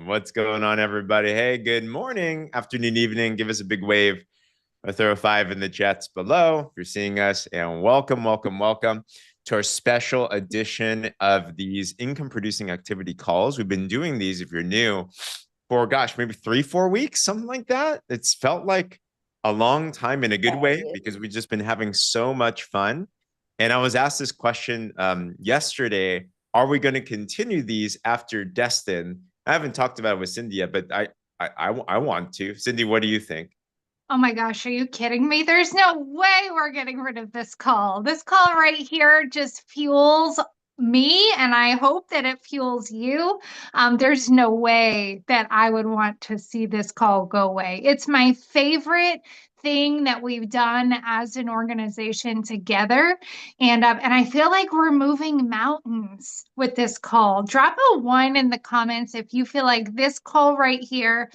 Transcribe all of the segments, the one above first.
What's going on, everybody? Hey, good morning, afternoon, evening. Give us a big wave or throw a five in the chats below if you're seeing us. And welcome to our special edition of these income producing activity calls. We've been doing these, if you're new, for gosh, maybe 3-4 weeks, something like that. It's felt like a long time in a good way because we've just been having so much fun. And I was asked this question yesterday: are we going to continue these after Destin? I haven't talked about it with Cindy yet, but I want to. Cindy, what do you think? Oh my gosh, are you kidding me? There's no way we're getting rid of this call. This call right here just fuels me, and I hope that it fuels you. There's no way that I would want to see this call go away. It's my favorite thing that we've done as an organization together. And I feel like we're moving mountains with this call. Drop a one in the comments if you feel like this call right here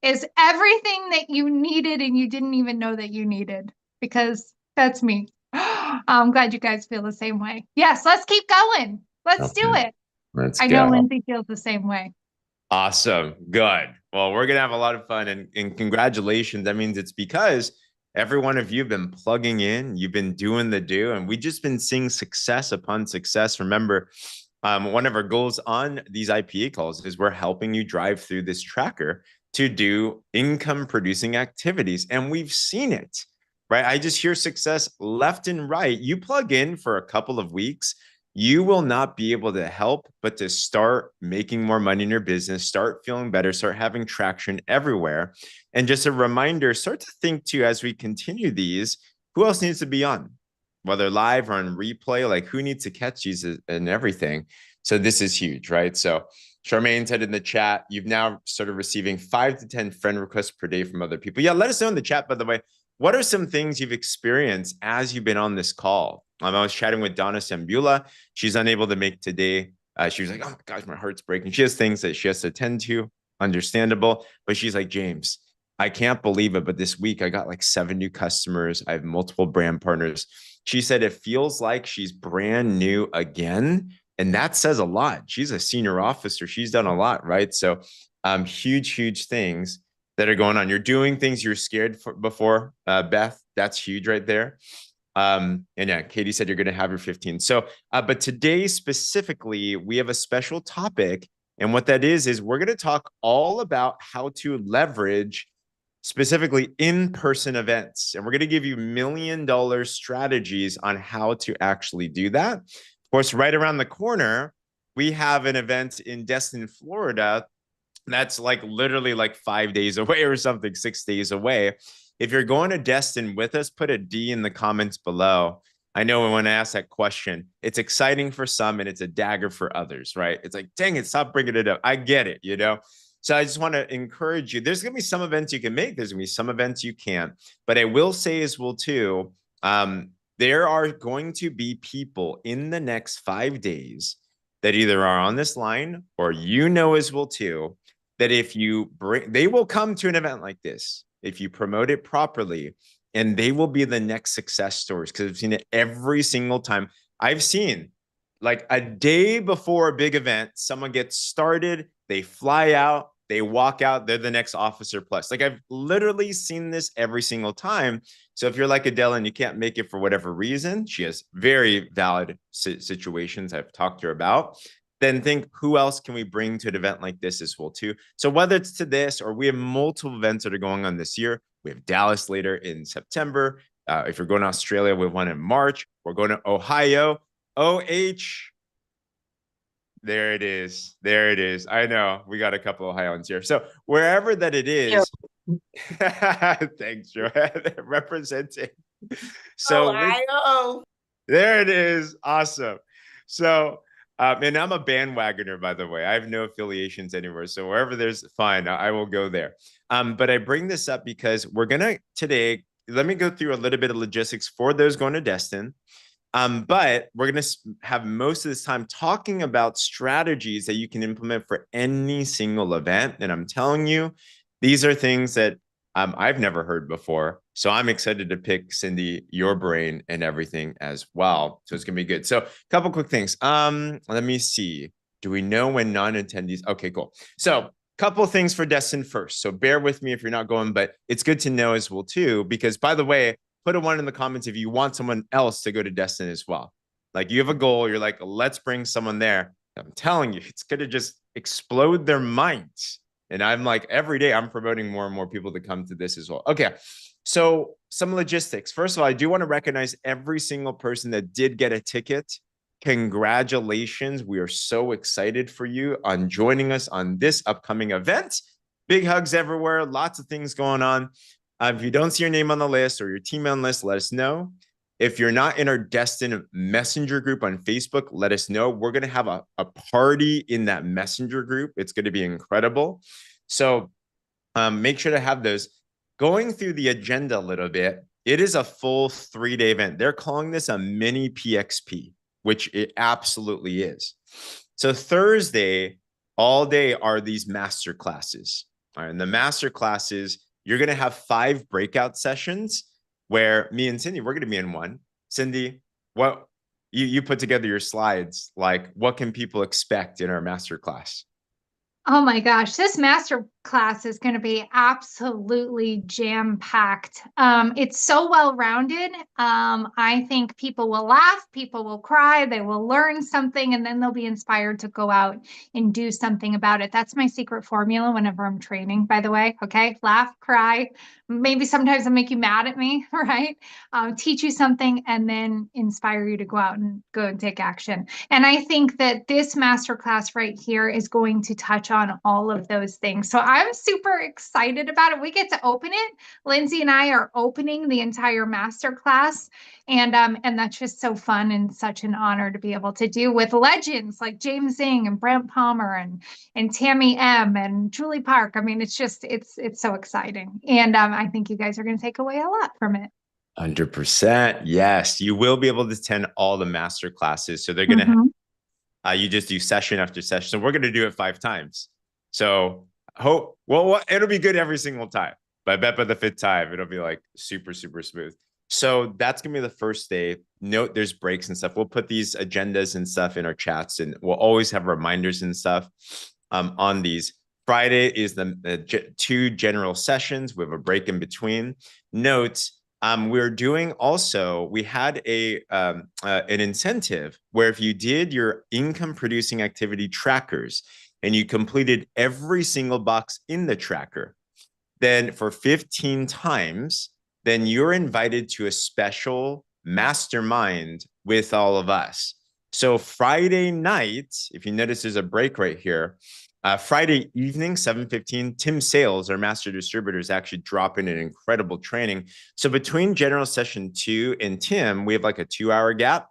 is everything that you needed and you didn't even know that you needed, because that's me. I'm glad you guys feel the same way. Yes, let's keep going. Let's do Okay, it. let's I know go. Lindsay feels the same way. Awesome. Good. Well, we're going to have a lot of fun and congratulations. That means it's because every one of you have been plugging in, you've been doing the do, and we've just been seeing success upon success. Remember, one of our goals on these IPA calls is we're helping you drive through this tracker to do income producing activities. And we've seen it, right? I just hear success left and right. You plug in for a couple of weeks, you will not be able to help but to start making more money in your business, start feeling better, start having traction everywhere. And just a reminder, start to think too, as we continue these, who else needs to be on, whether live or on replay, like who needs to catch these and everything. So this is huge, right? So Charmaine said in the chat, you've now started receiving 5 to 10 friend requests per day from other people. Yeah, let us know in the chat, by the way, what are some things you've experienced as you've been on this call? I was chatting with Donna Sambula. She's unable to make today. She was like, oh my gosh, my heart's breaking. She has things that she has to attend to, understandable. But she's like, James, I can't believe it, but this week I got like 7 new customers. I have multiple brand partners. She said it feels like she's brand new again. And that says a lot. She's a senior officer. She's done a lot, right? So huge things that are going on. You're doing things you're scared for before, Beth. That's huge right there. And yeah, Katie said you're going to have your 15. So, but today specifically, we have a special topic. And what that is we're going to talk all about how to leverage specifically in-person events. And we're going to give you $1 million strategies on how to actually do that. Of course, right around the corner, we have an event in Destin, Florida. That's like literally like 5 days away or something, 6 days away. If you're going to Destin with us, put a D in the comments below. I know when I ask that question, it's exciting for some and it's a dagger for others, right? It's like, dang it, stop bringing it up. I get it, you know? So I just want to encourage you. There's going to be some events you can make. There's going to be some events you can't. But I will say as well, too, there are going to be people in the next 5 days that either are on this line or you know as well, too, that if you bring, they will come to an event like this if you promote it properly, and they will be the next success stories, because I've seen it every single time. I've seen like a day before a big event, someone gets started, they fly out, they walk out, they're the next officer plus. Like I've literally seen this every single time. So if you're like Adele and you can't make it for whatever reason, she has very valid situations I've talked to her about, then think who else can we bring to an event like this as well too. So whether it's to this or we have multiple events that are going on this year. We have Dallas later in September. If you're going to Australia, we have one in March. We're going to Ohio. OH. There it is. There it is. I know we got a couple of Ohioans here. So wherever that it is, thanks, Joanne, representing. So Ohio. there it is. Awesome. So and I'm a bandwagoner, by the way. I have no affiliations anywhere. So wherever there's fine, I will go there. But I bring this up because we're going to today, let me go through a little bit of logistics for those going to Destin. But we're going to have most of this time talking about strategies that you can implement for any single event. And I'm telling you, these are things that I've never heard before. So I'm excited to pick, Cindy, your brain and everything as well. So it's going to be good. So a couple quick things. Let me see. Do we know when non-attendees? Okay, cool. So couple things for Destin first. So bear with me if you're not going, but it's good to know as well too, because by the way, put a one in the comments if you want someone else to go to Destin as well. Like you have a goal, you're like, let's bring someone there. I'm telling you, it's going to just explode their minds. And I'm like, every day I'm promoting more and more people to come to this as well. Okay. So some logistics. First of all, I do want to recognize every single person that did get a ticket. Congratulations. We are so excited for you on joining us on this upcoming event. Big hugs everywhere. Lots of things going on. If you don't see your name on the list or your team on the list, let us know. If you're not in our Destin Messenger group on Facebook, let us know. We're going to have a party in that Messenger group. It's going to be incredible. So make sure to have those. Going through the agenda a little bit, it is a full 3-day event. They're calling this a mini PXP, which it absolutely is. So Thursday, all day are these master classes. All right, and the master classes, you're going to have 5 breakout sessions where me and Cindy, we're going to be in one. Cindy, what you put together your slides, like what can people expect in our master class? Oh my gosh, this master class is going to be absolutely jam-packed. It's so well-rounded. I think people will laugh, people will cry, they will learn something, and then they'll be inspired to go out and do something about it. That's my secret formula whenever I'm training, by the way. Okay, laugh, cry. Maybe sometimes I'll make you mad at me, right? Teach you something and then inspire you to go out and go and take action. And I think that this masterclass right here is going to touch on all of those things. So I'm super excited about it. We get to open it. Lindsay and I are opening the entire masterclass. And that's just so fun and such an honor to be able to do with legends like James Zing and Brent Palmer and Tammy M and Julie Park. I mean, it's so exciting. And I think you guys are going to take away a lot from it. 100%. Yes, you will be able to attend all the master classes. So they're going to have, Mhm. you just do session after session. So we're going to do it 5 times. So it'll be good every single time. But I bet by the 5th time, it'll be like super, super smooth. So that's going to be the first day. Note there's breaks and stuff. We'll put these agendas and stuff in our chats, and we'll always have reminders and stuff on these. Friday is the 2 general sessions. We have a break in between. Notes, we're doing also, we had an incentive where if you did your income producing activity trackers and you completed every single box in the tracker, then for 15 times, then you're invited to a special mastermind with all of us. So Friday night, if you notice there's a break right here, Friday evening, 7:15, Tim Sales, our master distributor, is actually dropping an incredible training. So between general session 2 and Tim, we have like a 2-hour gap.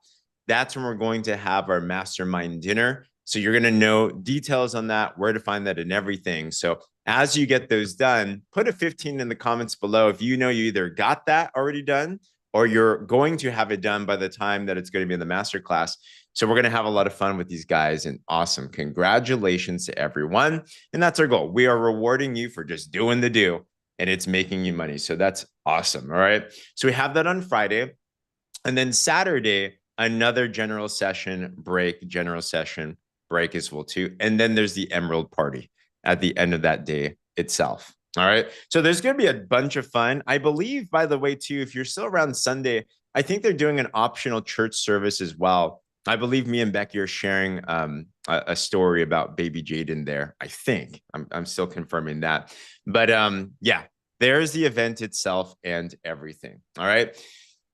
That's when we're going to have our mastermind dinner. So you're going to know details on that, where to find that and everything. So as you get those done, put a 15 in the comments below if you know you either got that already done or you're going to have it done by the time that it's going to be in the masterclass. So we're going to have a lot of fun with these guys, and awesome. Congratulations to everyone. And that's our goal. We are rewarding you for just doing the do, and it's making you money. So that's awesome. All right. So we have that on Friday. And then Saturday, another general session break as well too. And then there's the Emerald Party at the end of that day itself. All right. So there's going to be a bunch of fun. I believe, by the way, too, if you're still around Sunday, I think they're doing an optional church service as well. I believe me and Becky are sharing a story about baby Jaden there. I think I'm still confirming that. But yeah, there's the event itself and everything. All right.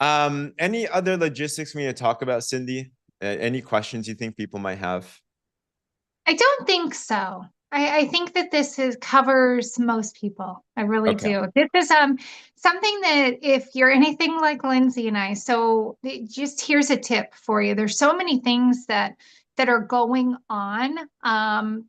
Any other logistics we need to talk about, Cindy? Any questions you think people might have? I don't think so. I think that covers most people. I really Okay. do. This is something that if you're anything like Lindsay and I, so just here's a tip for you. There's so many things that are going on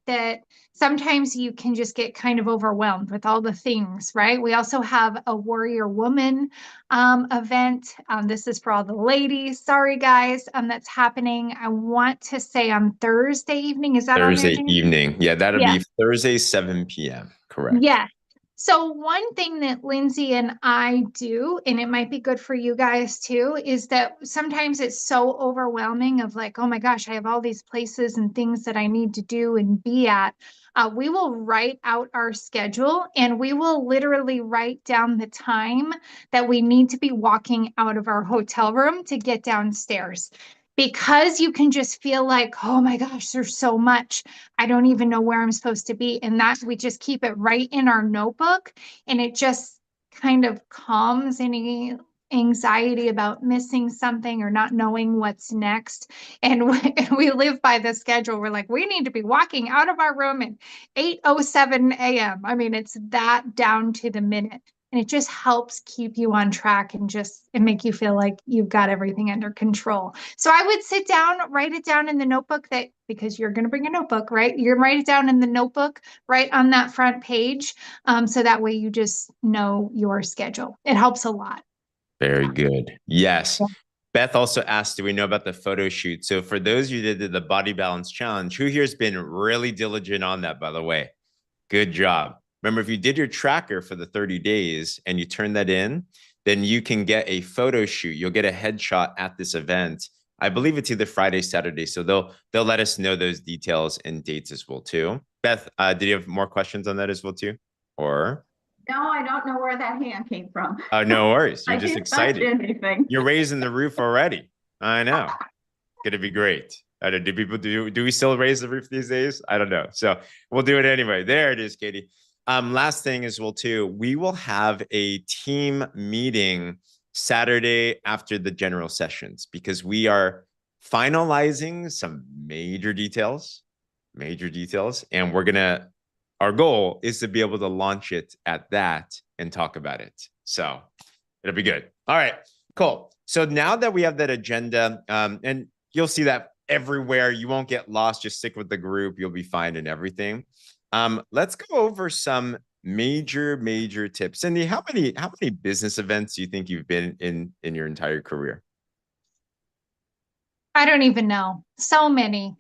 that sometimes you can just get kind of overwhelmed with all the things, right? We also have a Warrior Woman event. This is for all the ladies. Sorry, guys, that's happening. I want to say on Thursday evening. Is that on there, Thursday James? evening. Yeah, that'll Yeah. be Thursday, 7 p.m. Correct. Yes. So one thing that Lindsay and I do, and it might be good for you guys too, is that sometimes it's so overwhelming of like, oh my gosh, I have all these places and things that I need to do and be at. We will write out our schedule and we will literally write down the time that we need to be walking out of our hotel room to get downstairs. Because you can just feel like, oh my gosh, there's so much. I don't even know where I'm supposed to be. And that we just keep it right in our notebook, and it just kind of calms any anxiety about missing something or not knowing what's next. And we live by the schedule. We're like, we need to be walking out of our room at 8:07 a.m. I mean, it's that down to the minute. And it just helps keep you on track and make you feel like you've got everything under control. So I would sit down, write it down in the notebook, that because you're going to bring a notebook, right? You're going to write it down in the notebook right on that front page. So that way you just know your schedule. It helps a lot. Very good. Yes. Beth also asked, do we know about the photo shoot? So for those of you that did the body balance challenge, who here's been really diligent on that, by the way? Good job. Remember, if you did your tracker for the 30 days and you turn that in, then you can get a photo shoot. You'll get a headshot at this event. I believe it's either Friday, Saturday. So they'll let us know those details and dates as well too. Beth, did you have more questions on that as well too? Or No, I don't know where that hand came from. no worries. You're I just didn't excited. touch anything. You're raising the roof already. I know. Gonna be great. I don't, do people do we still raise the roof these days? I don't know. So we'll do it anyway. There it is, Katie. Last thing as well too, we will have a team meeting Saturday after the general sessions because we are finalizing some major details, and our goal is to be able to launch it at that and talk about it. So it'll be good. All right, cool. So now that we have that agenda, and you'll see that everywhere, you won't get lost. Just stick with the group. You'll be fine and everything. Let's go over some major tips. Cindy, how many business events do you think you've been in your entire career? I don't even know. So many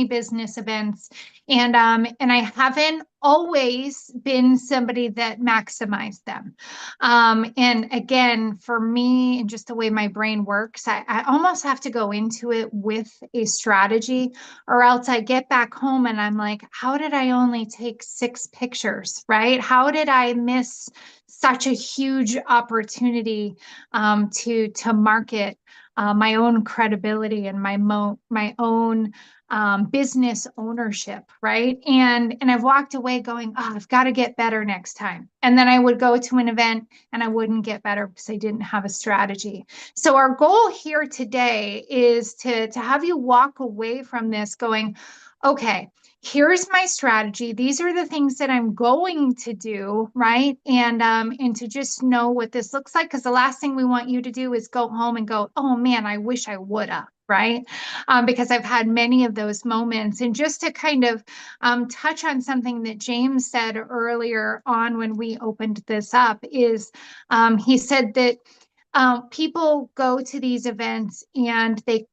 business events. And I haven't always been somebody that maximized them. And again, for me, and just the way my brain works, I almost have to go into it with a strategy, or else I get back home and I'm like, how did I only take 6 pictures, right? How did I miss such a huge opportunity to market my own credibility and my own business ownership, right? And I've walked away going, oh, I've got to get better next time. And then I would go to an event and I wouldn't get better because I didn't have a strategy. So our goal here today is to have you walk away from this going, okay, here's my strategy. These are the things that I'm going to do, right? And to just know what this looks like, because the last thing we want you to do is go home and go, oh man, I wish I would have, right? Because I've had many of those moments. And just to kind of touch on something that James said earlier on when we opened this up is he said that people go to these events and they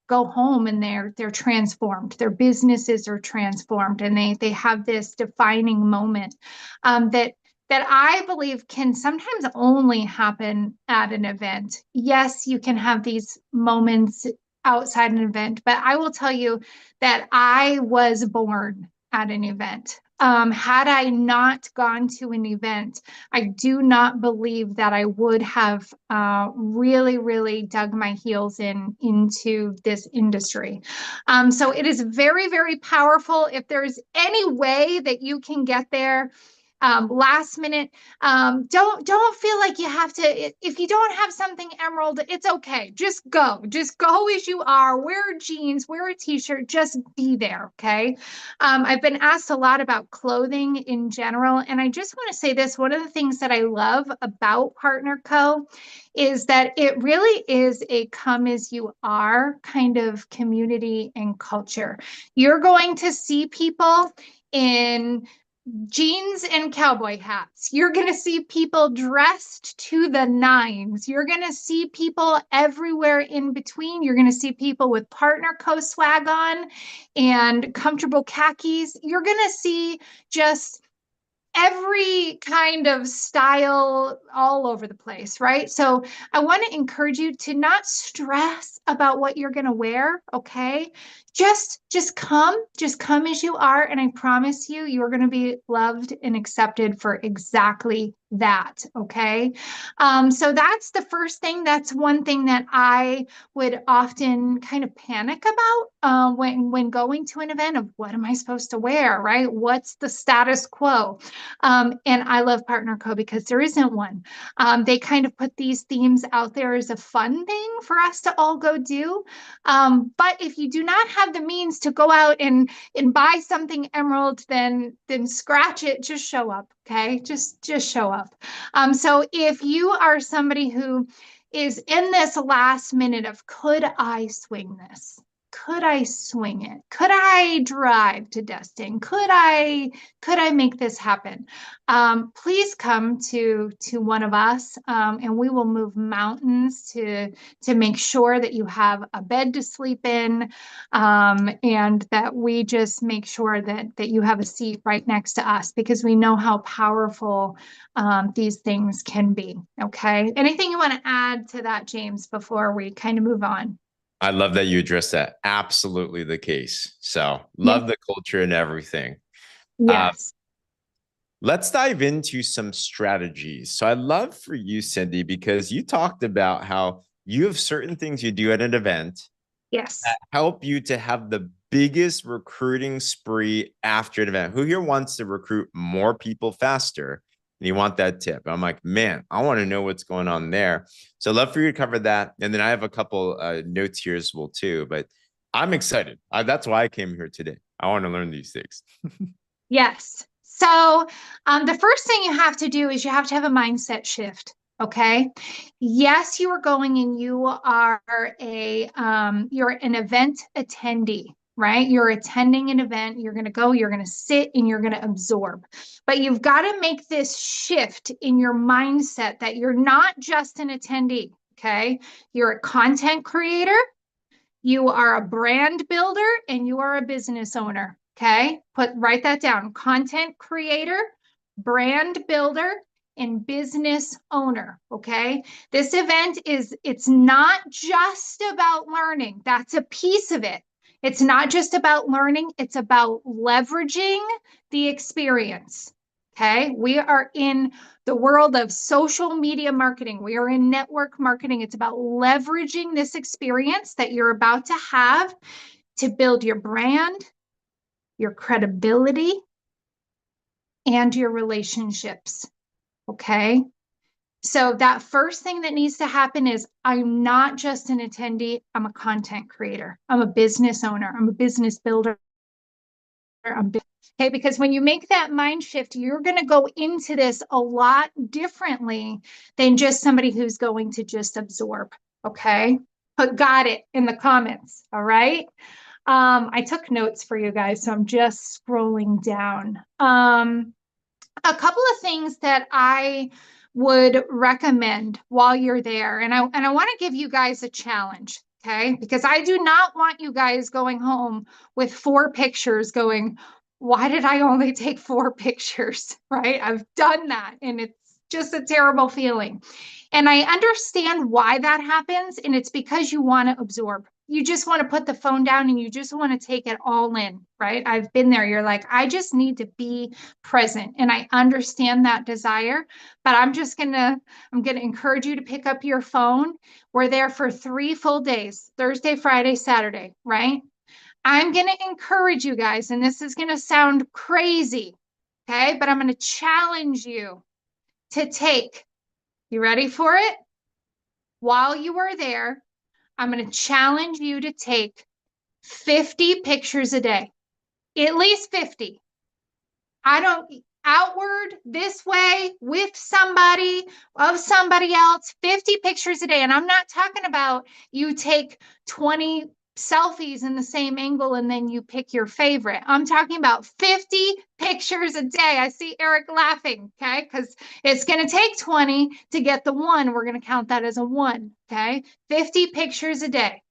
go home and they're transformed. Their businesses are transformed, and they have this defining moment that I believe can sometimes only happen at an event. Yes, you can have these moments outside an event, but I will tell you that I was born at an event. Had I not gone to an event, I do not believe that I would have really dug my heels into this industry. So it is very powerful. If there's any way that you can get there, last minute, don't feel like you have to. If you don't have something emerald, it's okay. Just go as you are. Wear jeans, wear a t-shirt, just be there. Okay. I've been asked a lot about clothing in general, and I just want to say this: one of the things that I love about Partner Co is that it really is a come as you are kind of community and culture. You're going to see people in jeans and cowboy hats. You're going to see people dressed to the nines. You're going to see people everywhere in between. You're going to see people with Partner Co swag on and comfortable khakis. You're going to see just every kind of style all over the place, right? So I want to encourage you to not stress about what you're going to wear, okay? just come as you are. And I promise you, you're going to be loved and accepted for exactly that. Okay. So that's the first thing. That's one thing that I would often kind of panic about when going to an event of what am I supposed to wear, right? What's the status quo? And I love Partner Co because there isn't one. They kind of put these themes out there as a fun thing for us to all go do. But if you do not have the means to go out and buy something emerald, then scratch it. Just show up, okay? Just show up. So if you are somebody who is in this last minute of could I swing this? Could I swing it? Could I drive to Destin? Could I make this happen? Please come to one of us, and we will move mountains to make sure that you have a bed to sleep in, and that we just make sure that you have a seat right next to us because we know how powerful these things can be. Okay. Anything you want to add to that, James, before we kind of move on? I love that you addressed that. Absolutely the case. So Yeah. love the culture and everything. Yes. Let's dive into some strategies. So I'd love for you, Cindy, because you talked about how you have certain things you do at an event Yes. that help you to have the biggest recruiting spree after an event. Who here wants to recruit more people faster? And you want that tip. I'm like, man, I want to know what's going on there. So I'd love for you to cover that. And then I have a couple notes here as well, too. But I'm excited. That's why I came here today. I want to learn these things. Yes. So the first thing you have to do is you have to have a mindset shift. Okay. Yes, you are going and you are you're an event attendee, right? You're attending an event. You're going to go, you're going to sit and you're going to absorb. But you've got to make this shift in your mindset that you're not just an attendee. Okay. You're a content creator. You are a brand builder and you are a business owner. Okay. Write that down. Content creator, brand builder, and business owner. Okay. This event it's not just about learning. That's a piece of it. It's not just about learning. It's about leveraging the experience. Okay. We are in the world of social media marketing. We are in network marketing. It's about leveraging this experience that you're about to have to build your brand, your credibility, and your relationships. Okay. So that first thing that needs to happen is I'm not just an attendee, I'm a content creator. I'm a business owner. I'm a business builder. Okay, because when you make that mind shift, you're going to go into this a lot differently than just somebody who's going to just absorb. Okay, but got it in the comments. All right. I took notes for you guys, so I'm just scrolling down. A couple of things that I would recommend while you're there, and I want to give you guys a challenge. Okay, because I do not want you guys going home with 4 pictures going, why did I only take 4 pictures? Right? I've done that and it's just a terrible feeling. And I understand why that happens. And it's because you want to absorb. You just want to put the phone down and you just want to take it all in, right? I've been there. You're like, I just need to be present. And I understand that desire, but I'm going to encourage you to pick up your phone. We're there for 3 full days, Thursday, Friday, Saturday, right? I'm going to encourage you guys, and this is going to sound crazy, okay? But I'm going to challenge you to take, you ready for it? While you are there, I'm going to challenge you to take 50 pictures a day, at least 50. I don't outward this way with somebody of somebody else, 50 pictures a day. And I'm not talking about you take 20 selfies in the same angle and then you pick your favorite. I'm talking about 50 pictures a day. I see Eric laughing, okay? Because it's going to take 20 to get the one. We're going to count that as a 1, okay? 50 pictures a day.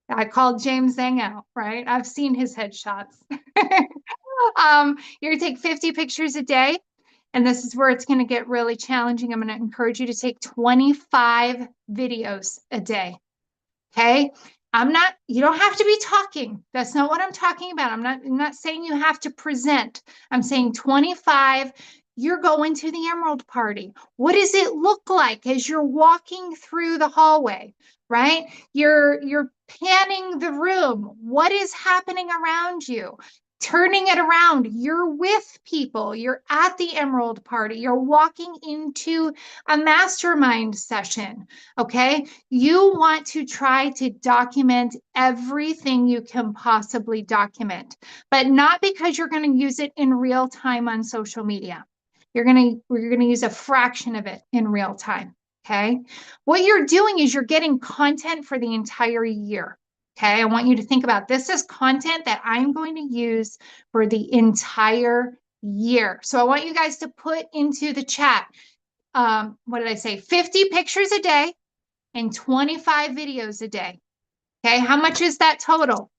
I called James Zhang out, right? I've seen his headshots. You're going to take 50 pictures a day. And this is where it's going to get really challenging. I'm going to encourage you to take 25 videos a day. Okay. You don't have to be talking. That's not what I'm talking about. I'm not saying you have to present. I'm saying 25, you're going to the Emerald Party. What does it look like as you're walking through the hallway, right? You're panning the room. What is happening around you? Turning it around. You're with people. You're at the Emerald Party. You're walking into a mastermind session. Okay. You want to try to document everything you can possibly document, but not because you're going to use it in real time on social media. You're going to use a fraction of it in real time. Okay. What you're doing is you're getting content for the entire year. Okay. I want you to think about this as content that I'm going to use for the entire year. So I want you guys to put into the chat, what did I say? 50 pictures a day and 25 videos a day. Okay. How much is that total?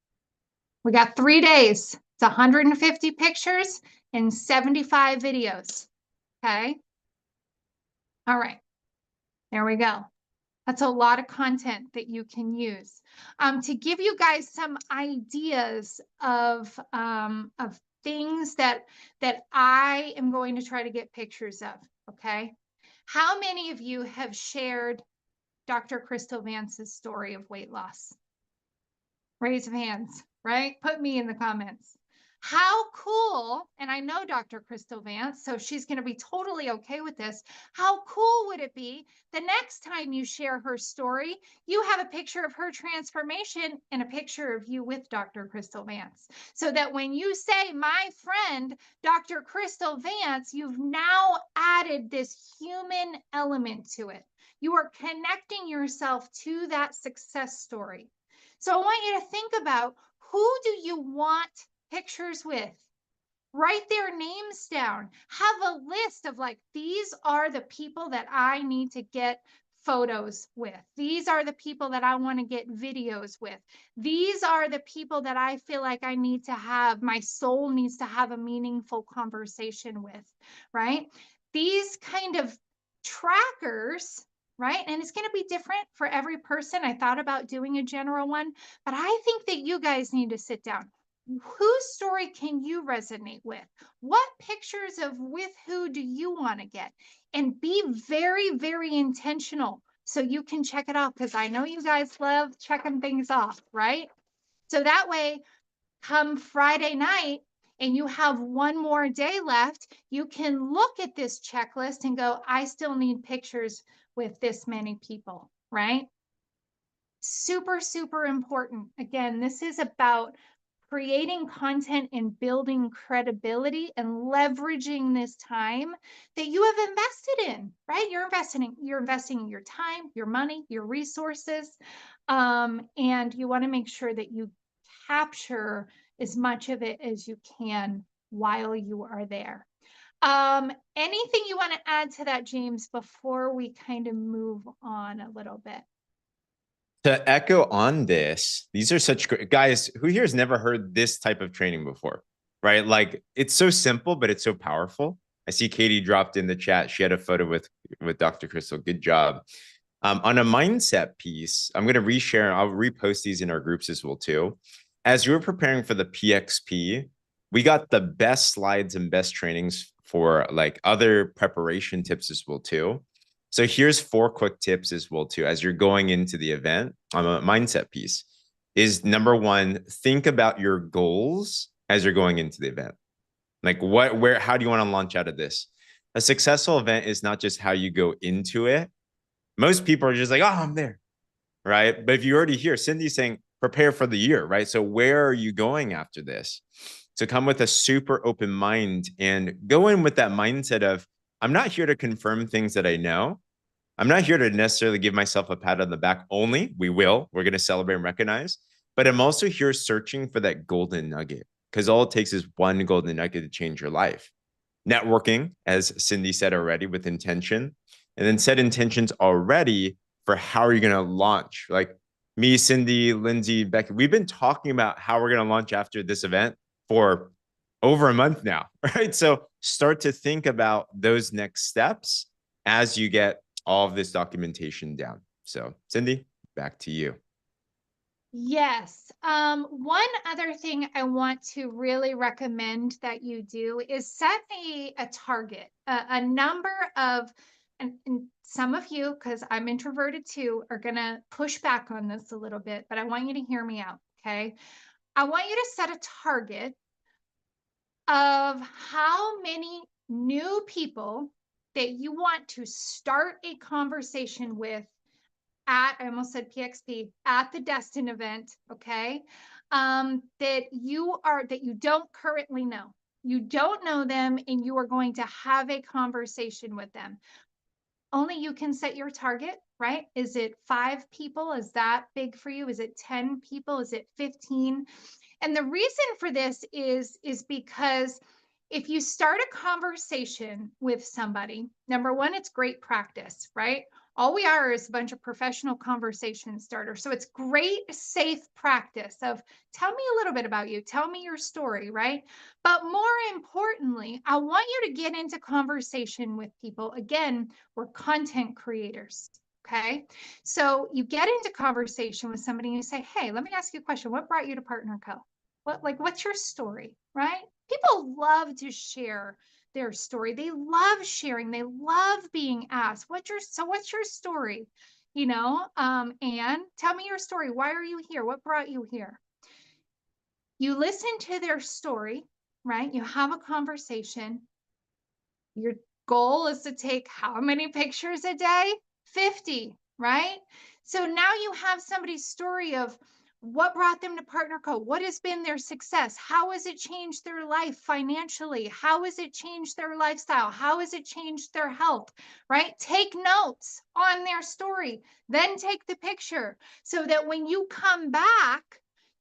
We got 3 days. It's 150 pictures and 75 videos. Okay. All right. There we go. That's a lot of content that you can use. To give you guys some ideas of things that I am going to try to get pictures of. Okay. How many of you have shared Dr. Crystal Vance's story of weight loss? Raise of hands, right? Put me in the comments. How cool, and I know Dr. Crystal Vance, so she's going to be totally okay with this. How cool would it be the next time you share her story, you have a picture of her transformation and a picture of you with Dr. Crystal Vance, so that when you say, my friend, Dr. Crystal Vance, you've now added this human element to it. You are connecting yourself to that success story. So I want you to think about, who do you want pictures with? Write their names down. Have a list of, like, these are the people that I need to get photos with. These are the people that I want to get videos with. These are the people that I feel like I need to have, my soul needs to have a meaningful conversation with, right? These kind of trackers, right? And it's going to be different for every person. I thought about doing a general one, but I think that you guys need to sit down. Whose story can you resonate with? What pictures of with who do you want to get? And be very, very intentional so you can check it off, because I know you guys love checking things off, right? So that way, come Friday night and you have one more day left, you can look at this checklist and go, I still need pictures with this many people, right? Super, super important. Again, this is about creating content and building credibility and leveraging this time that you have invested in, right? You're investing in your time, your money, your resources. And you want to make sure that you capture as much of it as you can while you are there. Anything you want to add to that, James, before we kind of move on a little bit? To echo on this, these are such great guys. Who here has never heard this type of training before, right? Like, it's so simple, but it's so powerful. I see Katie dropped in the chat. She had a photo with Dr. Crystal. Good job. On a mindset piece, I'm going to reshare. I'll repost these in our groups as well too. As you were preparing for the PXP, we got the best slides and best trainings for like other preparation tips as well too. So here's 4 quick tips as well too, as you're going into the event on a mindset piece. Is number 1, think about your goals as you're going into the event. Like how do you want to launch out of this? A successful event is not just how you go into it. Most people are just like, oh, I'm there, right? But if you're already here, Cindy's saying, prepare for the year, right? So where are you going after this? So come with a super open mind and go in with that mindset of, I'm not here to confirm things that I know. I'm not here to necessarily give myself a pat on the back only. We're going to celebrate and recognize. But I'm also here searching for that golden nugget, because all it takes is one golden nugget to change your life. Networking, as Cindy said already, with intention, and then set intentions already for how are you going to launch. Like me, Cindy, Lindsay, Becky, we've been talking about how we're going to launch after this event for over a month now, right? So start to think about those next steps as you get all of this documentation down. So Cindy, back to you. Yes. One other thing I want to really recommend that you do is set a target, a number of, and some of you, because I'm introverted too, are going to push back on this a little bit, but I want you to hear me out. Okay. I want you to set a target of how many new people that you want to start a conversation with at, I almost said PXP, at the Destin event, okay? That you don't currently know. You don't know them and you are going to have a conversation with them. Only you can set your target, right? Is it 5 people? Is that big for you? Is it 10 people? Is it 15? And the reason for this is because if you start a conversation with somebody, number one, it's great practice, right? All we are is a bunch of professional conversation starters. So it's great, safe practice of tell me a little bit about you, tell me your story, right? But more importantly, I want you to get into conversation with people. Again, we're content creators. Okay. So you get into conversation with somebody and you say, hey, let me ask you a question. What brought you to Partner Co? What's your story? Right? People love to share their story. They love sharing. They love being asked, what's your story? And tell me your story. Why are you here? What brought you here? You listen to their story, right? You have a conversation. Your goal is to take how many pictures a day? 50, right? So now you have somebody's story of what brought them to Partner Co. What has been their success? How has it changed their life financially? How has it changed their lifestyle? How has it changed their health, right? Take notes on their story, then take the picture so that when you come back,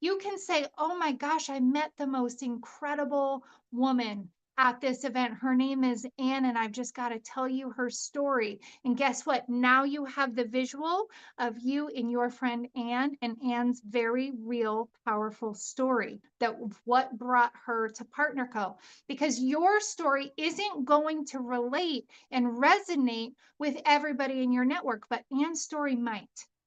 you can say, oh my gosh, I met the most incredible woman at this event. Her name is Anne, and I've just got to tell you her story. And guess what? Now you have the visual of you and your friend Anne and Anne's very real, powerful story that what brought her to Partner Co. Because your story isn't going to relate and resonate with everybody in your network, but Anne's story might.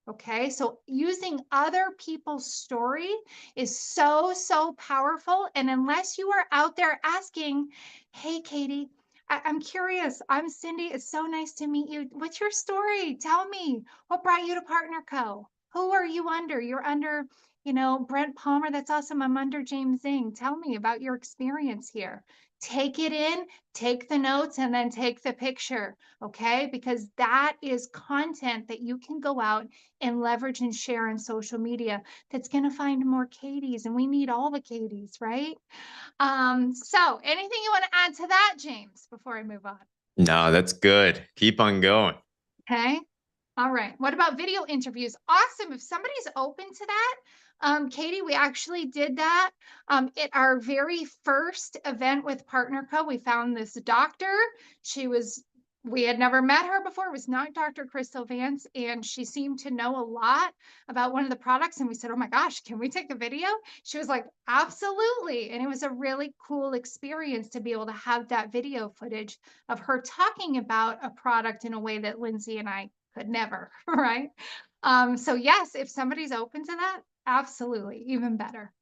Okay, so using other people's story is so, so powerful. And unless you are out there asking, hey, Katie, I'm curious. I'm Cindy. It's so nice to meet you. What's your story? Tell me what brought you to Partner Co. Who are you under? You're under, Brent Palmer. That's awesome. I'm under James Zing. Tell me about your experience here. Take it in, take the notes, and then take the picture. Okay. Because that is content that you can go out and leverage and share on social media that's going to find more Katies. And we need all the Katies, right? So anything you want to add to that, James, before I move on? No, that's good. Keep on going. Okay. All right. What about video interviews? Awesome. If somebody's open to that, Katie, we actually did that at our very first event with Partner Co. We found this doctor. We had never met her before. It was not Dr. Crystal Vance, and she seemed to know a lot about one of the products. And we said, oh my gosh, can we take a video? She was like, absolutely. And it was a really cool experience to be able to have that video footage of her talking about a product in a way that Lindsay and I could never, right? So yes, if somebody's open to that, absolutely, even better.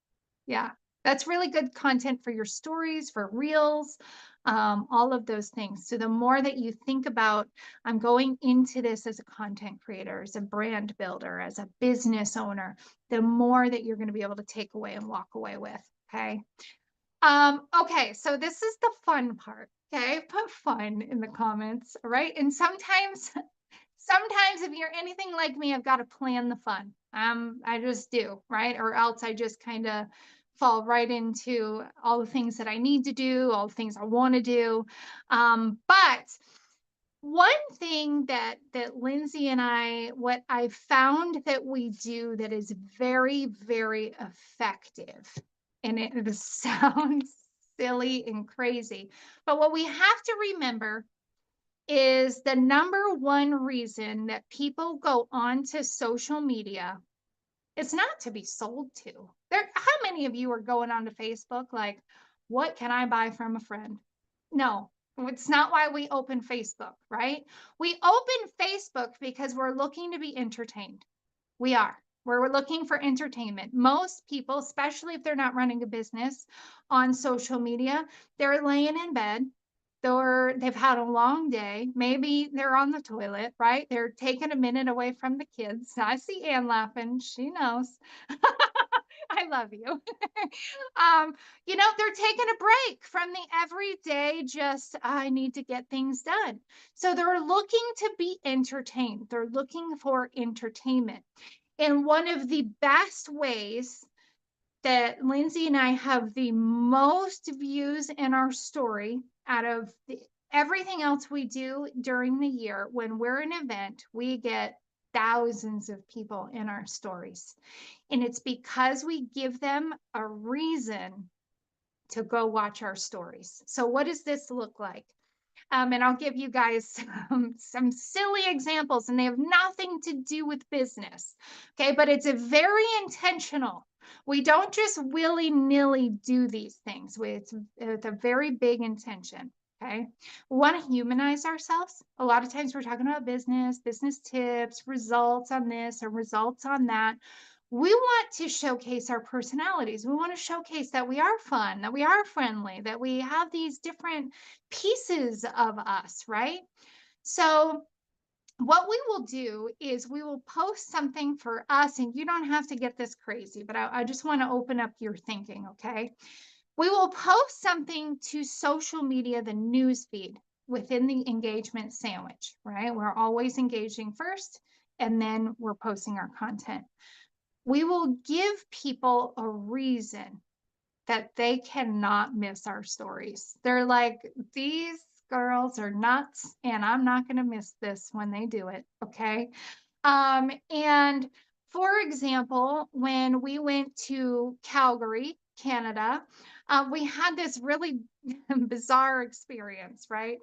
Yeah, that's really good content for your stories, for reels, all of those things. So the more that you think about, I'm going into this as a content creator, as a brand builder, as a business owner, the more that you're going to be able to take away and walk away with. Okay. Okay, so this is the fun part. Okay, put fun in the comments, right? And sometimes if you're anything like me, I've got to plan the fun. I just do, right? Or else I just kind of fall right into all the things that I need to do, all the things I want to do. But one thing that Lindsay and what I found that we do that is very, very effective, and it sounds silly and crazy, but what we have to remember is the number one reason that people go onto social media. It's not to be sold to. How many of you are going onto Facebook like, what can I buy from a friend? No, it's not why we open Facebook, right? We open Facebook because we're looking to be entertained. We are. We're looking for entertainment. Most people, especially if they're not running a business on social media, they're laying in bed. They've had a long day. Maybe they're on the toilet, right? They're taking a minute away from the kids. I see Ann laughing. She knows. I love you. They're taking a break from the everyday, just I need to get things done. So they're looking to be entertained. They're looking for entertainment. And one of the best ways that Lindsay and I have the most views in our story out of everything else we do during the year, when we're an event, we get thousands of people in our stories. And it's because we give them a reason to go watch our stories. So what does this look like? And I'll give you guys some silly examples, and they have nothing to do with business. Okay, but it's a very intentional. We don't just willy-nilly do these things. It's a very big intention. Okay, we want to humanize ourselves. A lot of times we're talking about business tips, results on this or results on that. We want to showcase our personalities. We want to showcase that we are fun, that we are friendly, that we have these different pieces of us, right? So what we will do is we will post something for us, and you don't have to get this crazy, but I just want to open up your thinking, okay? We will post something to social media, the news feed within the engagement sandwich, right? We're always engaging first, and then we're posting our content. We will give people a reason that they cannot miss our stories. They're like, these girls are nuts, and I'm not going to miss this when they do it. Okay. And for example, when we went to Calgary, Canada, we had this really bizarre experience, right?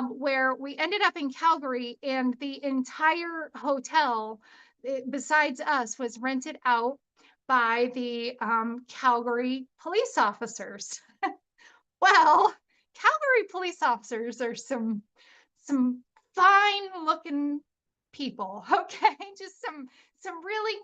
Where we ended up in Calgary, and the entire hotel, besides us, was rented out by the Calgary police officers. Well, Calgary police officers are some fine looking people, okay? Just some really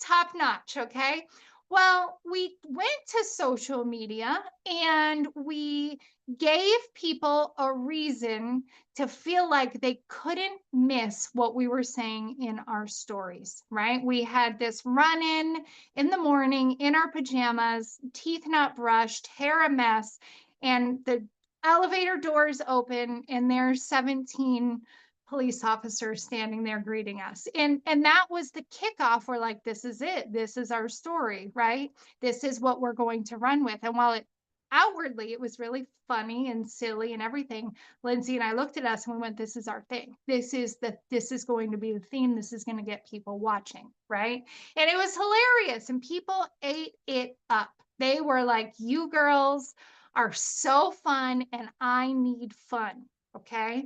top notch, okay? Well, we went to social media and we gave people a reason to feel like they couldn't miss what we were saying in our stories, right? We had this run in the morning in our pajamas, teeth not brushed, hair a mess, and the elevator doors open, and there's 17 police officers standing there greeting us. And that was the kickoff. We're like, this is it. This is our story, right? This is what we're going to run with. And while outwardly it was really funny and silly and everything, Lindsay and I looked at us and we went, this is our thing. This is going to be the theme. This is going to get people watching, right? And it was hilarious, and people ate it up. They were like, you girls are so fun, and I need fun. Okay.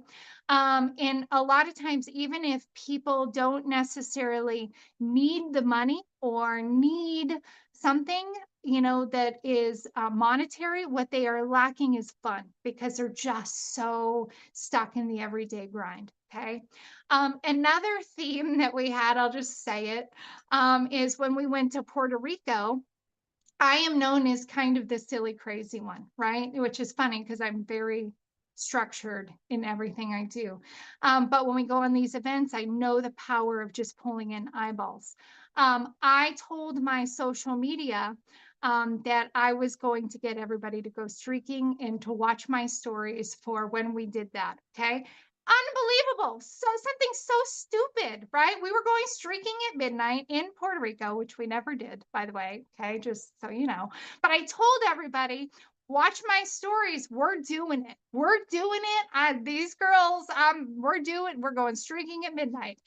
And a lot of times, even if people don't necessarily need the money or need something, that is monetary, what they are lacking is fun, because they're just so stuck in the everyday grind. Okay. Another theme that we had, I'll just say it, is when we went to Puerto Rico. I am known as kind of the silly, crazy one, right? Which is funny because I'm very structured in everything I do. But when we go on these events, I know the power of just pulling in eyeballs. I told my social media that I was going to get everybody to go streaking and to watch my stories for when we did that. Okay. Unbelievable. So something so stupid, right? We were going streaking at midnight in Puerto Rico, which we never did, by the way. Okay, just so you know. But I told everybody, watch my stories. We're doing it. We're doing it. These girls, we're going streaking at midnight.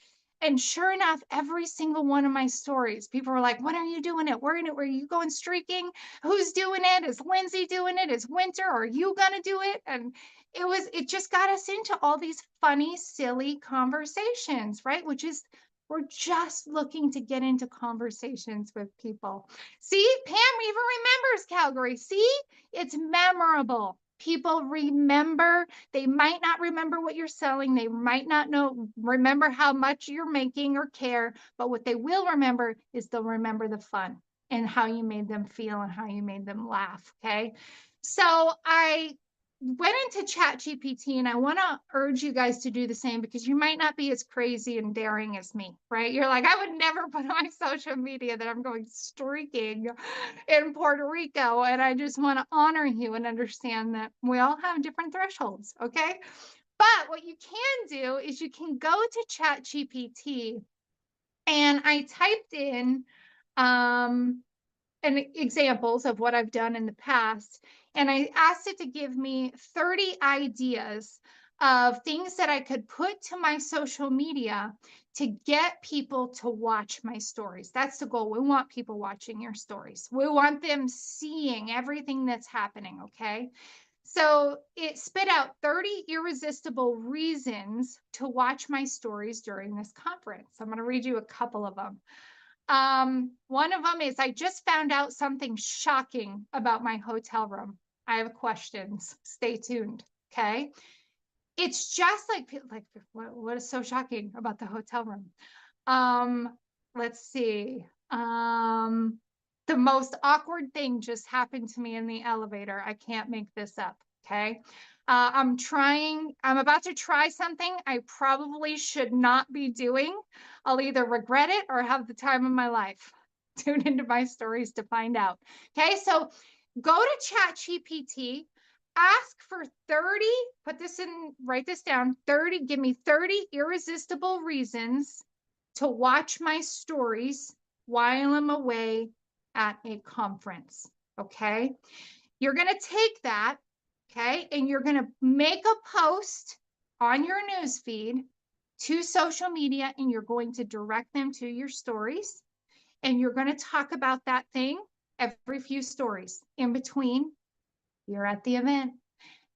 And sure enough, every single one of my stories, people were like, when are you doing it? Where are you going streaking? Who's doing it? Is Lindsay doing it? Is Winter? Are you gonna do it? And it just got us into all these funny, silly conversations, right? We're just looking to get into conversations with people. See, Pam even remembers Calgary. See, it's memorable. people remember. They might not remember what you're selling. They might not remember how much you're making or care, but what they will remember is they'll remember the fun and how you made them feel and how you made them laugh. Okay. So I went into Chat GPT, and I want to urge you guys to do the same, because you might not be as crazy and daring as me, right? You're like, I would never put on my social media that I'm going streaking in Puerto Rico. And I just want to honor you and understand that we all have different thresholds. Okay. But what you can do is you can go to Chat GPT, and I typed in and examples of what I've done in the past. And I asked it to give me 30 ideas of things that I could put to my social media to get people to watch my stories. That's the goal. We want people watching your stories. We want them seeing everything that's happening. Okay. So it spit out 30 irresistible reasons to watch my stories during this conference. I'm going to read you a couple of them. One of them is, I just found out something shocking about my hotel room. I have questions. Stay tuned. Okay. It's just like what is so shocking about the hotel room? Let's see. The most awkward thing just happened to me in the elevator. I can't make this up. Okay. I'm about to try something I probably should not be doing. I'll either regret it or have the time of my life. Tune into my stories to find out. Okay. So go to Chat GPT, ask for 30, write this down, 30, give me 30 irresistible reasons to watch my stories while I'm away at a conference. Okay. You're going to take that. Okay. And you're going to make a post on your newsfeed to social media, and you're going to direct them to your stories. And you're going to talk about that thing every few stories. In between, you're at the event,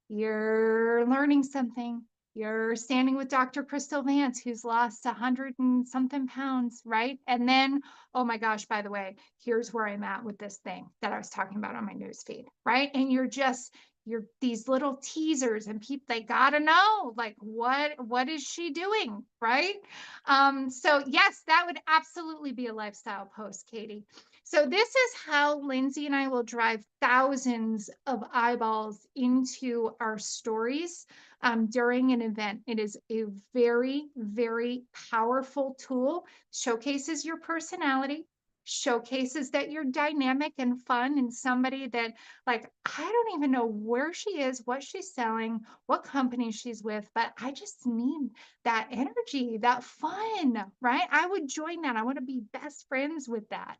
you're learning something, you're standing with Dr. Crystal Vance, who's lost 100 and something pounds, right? And then, oh my gosh, by the way, here's where I'm at with this thing that I was talking about on my newsfeed, right? And you're these little teasers, and people, they gotta know, like, what is she doing, right? So yes, that would absolutely be a lifestyle post, Katie. So this is how Lindsay and I will drive thousands of eyeballs into our stories during an event. It is a very, very powerful tool, showcases your personality, showcases that you're dynamic and fun, and somebody that, like, I don't even know where she is, what she's selling, what company she's with, but I just need that energy, that fun, right? I would join that. I want to be best friends with that.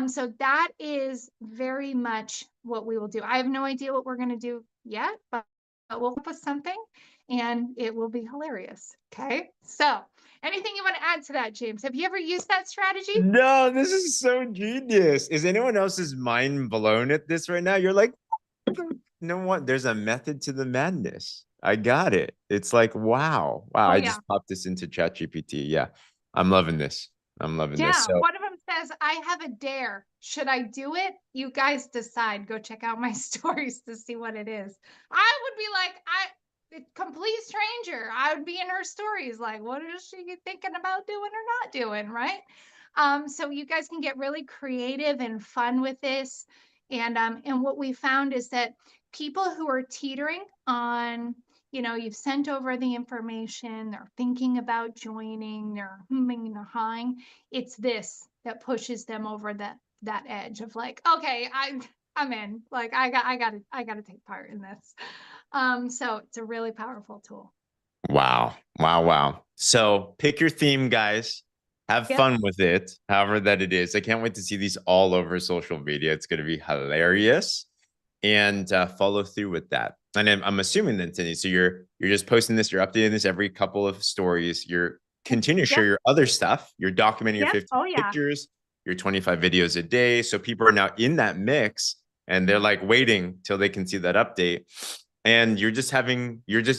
So that is very much what we will do. I have no idea what we're going to do yet, but we'll come up with something, and it will be hilarious. Okay. So anything you want to add to that, James? Have you ever used that strategy? No, this is so genius. Is anyone else's mind blown at this right now? You're like, you know what? There's a method to the madness. I got it. It's like, wow. Wow. Oh, I yeah. just popped this into ChatGPT. Yeah. I'm loving this. I'm loving this. Yeah, So one of them says, I have a dare. Should I do it? You guys decide. Go check out my stories to see what it is. I would be like, complete stranger. I would be in her stories, like, what is she thinking about doing or not doing, right? So you guys can get really creative and fun with this. And what we found is that people who are teetering on, you've sent over the information, they're thinking about joining, they're humming and hawing. It's this that pushes them over that edge of, like, okay, I'm in. Like, I gotta take part in this. So it's a really powerful tool. wow. Wow. Wow. So pick your theme, guys. Have Yep. fun with it, however that it is. I can't wait to see these all over social media. It's going to be hilarious, and follow through with that. And I'm assuming then, Tinny, so you're just posting this, you're updating this every couple of stories. You're continue to share Yep. your other stuff. You're documenting your Yep. 15 Oh, yeah. pictures, your 25 videos a day. So people are now in that mix, and they're like waiting till they can see that update. And you're just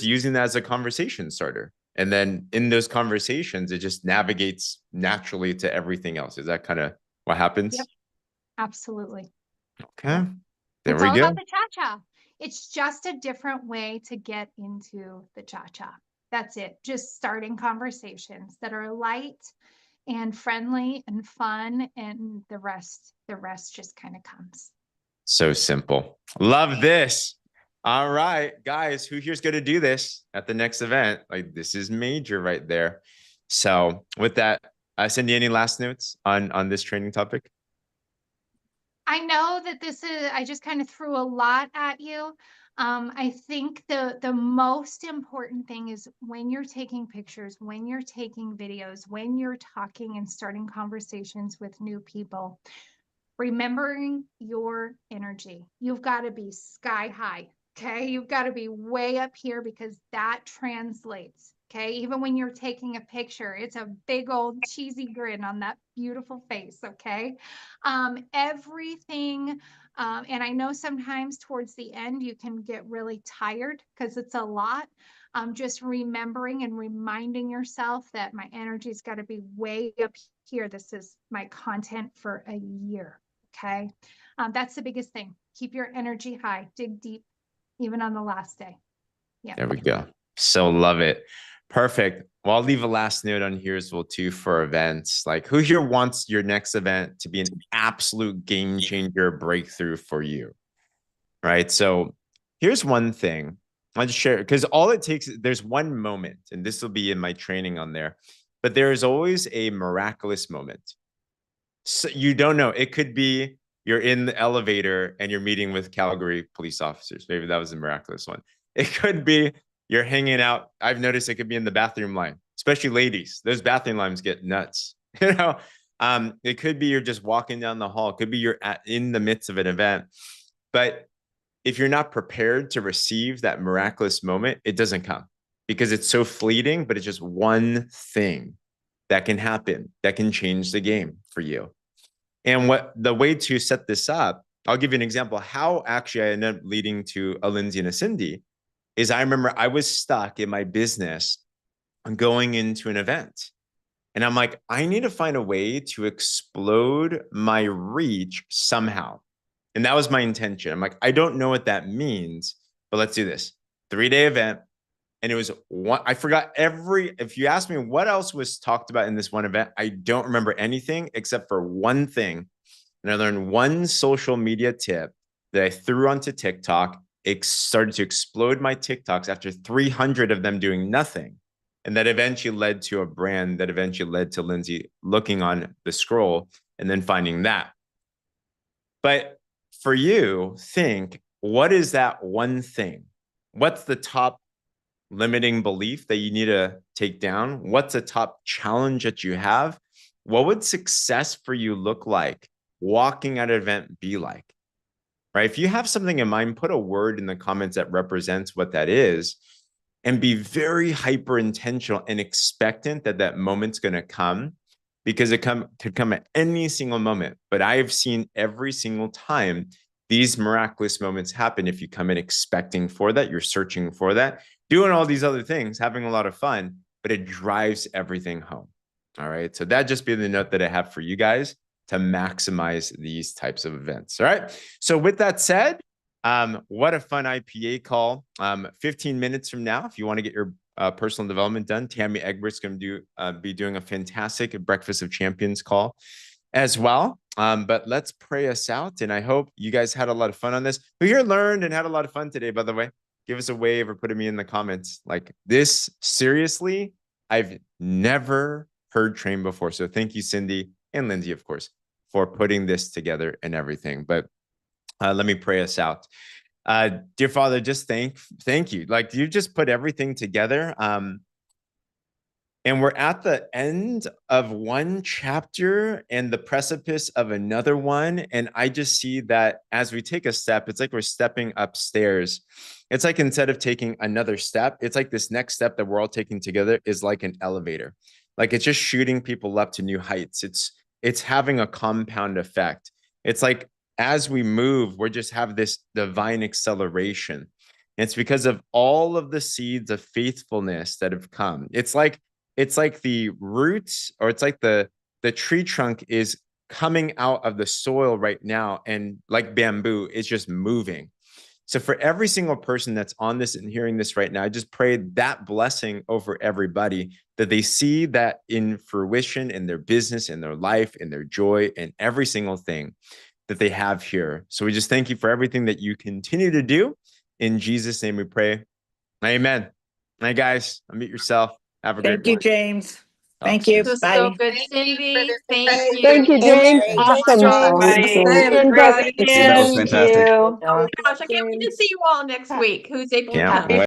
using that as a conversation starter. And then in those conversations, it just navigates naturally to everything else. Is that kind of what happens? Yep. Absolutely. Okay. There It's we all go. about the cha-cha. It's just a different way to get into the cha-cha. That's it. Just starting conversations that are light and friendly and fun, and the rest just kind of comes. So simple. Love this. All right, guys, who here's going to do this at the next event? Like, this is major right there. So with that, Cindy, any last notes on this training topic? I know that I just kind of threw a lot at you. I think the most important thing is when you're taking pictures, when you're taking videos, when you're talking and starting conversations with new people, remembering your energy. You've got to be sky high. Okay. You've got to be way up here because that translates. Okay. Even when you're taking a picture, it's a big old cheesy grin on that beautiful face. Okay. Everything. And I know sometimes towards the end, you can get really tired because it's a lot. Just remembering and reminding yourself that my energy's got to be way up here. This is my content for a year. Okay. That's the biggest thing. Keep your energy high, dig deep, even on the last day. Yeah. There we go. So love it. Perfect. Well, I'll leave a last note on here as well too for events. Like, who here wants your next event to be an absolute game changer breakthrough for you? Right. So here's one thing I'll just share, because all it takes, there's one moment, and this will be in my training on there, but there is always a miraculous moment. So you don't know. It could be you're in the elevator and you're meeting with Calgary police officers. Maybe that was a miraculous one. It could be you're hanging out. I've noticed it could be in the bathroom line, especially ladies. Those bathroom lines get nuts. It could be you're just walking down the hall. It could be you're in the midst of an event. But if you're not prepared to receive that miraculous moment, it doesn't come because it's so fleeting, but it's just one thing that can happen that can change the game for you. And what the way to set this up, I'll give you an example how actually I ended up leading to a Lindsay and a Cindy is I remember I was stuck in my business going into an event. And I'm like, I need to find a way to explode my reach somehow. And that was my intention. I'm like, I don't know what that means, but let's do this. 3-day event. And it was one, I forgot if you ask me what else was talked about in this one event, I don't remember anything except for one thing. And I learned one social media tip that I threw onto TikTok. It started to explode my TikToks after 300 of them doing nothing. And that eventually led to a brand that eventually led to Lindsay looking on the scroll and then finding that. But for you, think, what is that one thing? What's the top limiting belief that you need to take down? What's a top challenge that you have? What would success for you look like? Walking at an event be like? Right? If you have something in mind, put a word in the comments that represents what that is and be very hyper intentional and expectant that that moment's going to come because it could come at any single moment. But I've seen every single time these miraculous moments happen if you come in expecting for that, you're searching for that, doing all these other things, having a lot of fun, but it drives everything home. All right. So that just be the note that I have for you guys to maximize these types of events. All right. So with that said, what a fun IPA call. 15 minutes from now, if you want to get your personal development done, Tammy Egbert's going to be doing a fantastic Breakfast of Champions call as well. But let's pray us out. And I hope you guys had a lot of fun on this. Who here learned and had a lot of fun today, by the way? Give us a wave or put me in the comments. Like this, seriously, I've never heard train before. So thank you, Cindy and Lindsay, of course, for putting this together and everything. But let me pray us out. Dear Father, just thank you. Like you just put everything together. And we're at the end of one chapter and the precipice of another one. And I just see that as we take a step, it's like we're stepping upstairs. It's like instead of taking another step, it's like this next step that we're all taking together is like an elevator. Like it's just shooting people up to new heights. It's having a compound effect. It's like as we move, we just have this divine acceleration. And it's because of all of the seeds of faithfulness that have come. It's like the roots, or it's like the tree trunk is coming out of the soil right now, and like bamboo, it's just moving. So for every single person that's on this and hearing this right now, I just pray that blessing over everybody, that they see that in fruition in their business, in their life, in their joy, in every single thing that they have here. So we just thank you for everything that you continue to do. In Jesus' name we pray. Amen. Hey guys, unmute yourself. Have a great Thank you, one. James. Oh, Thank you. This was Bye. so good, Cindy. Thank you. Thank you, James. Awesome. Everybody. Fantastic. That was Thank fantastic. you. Oh my gosh, I can't wait to see you all next week. Who's a Can't wait.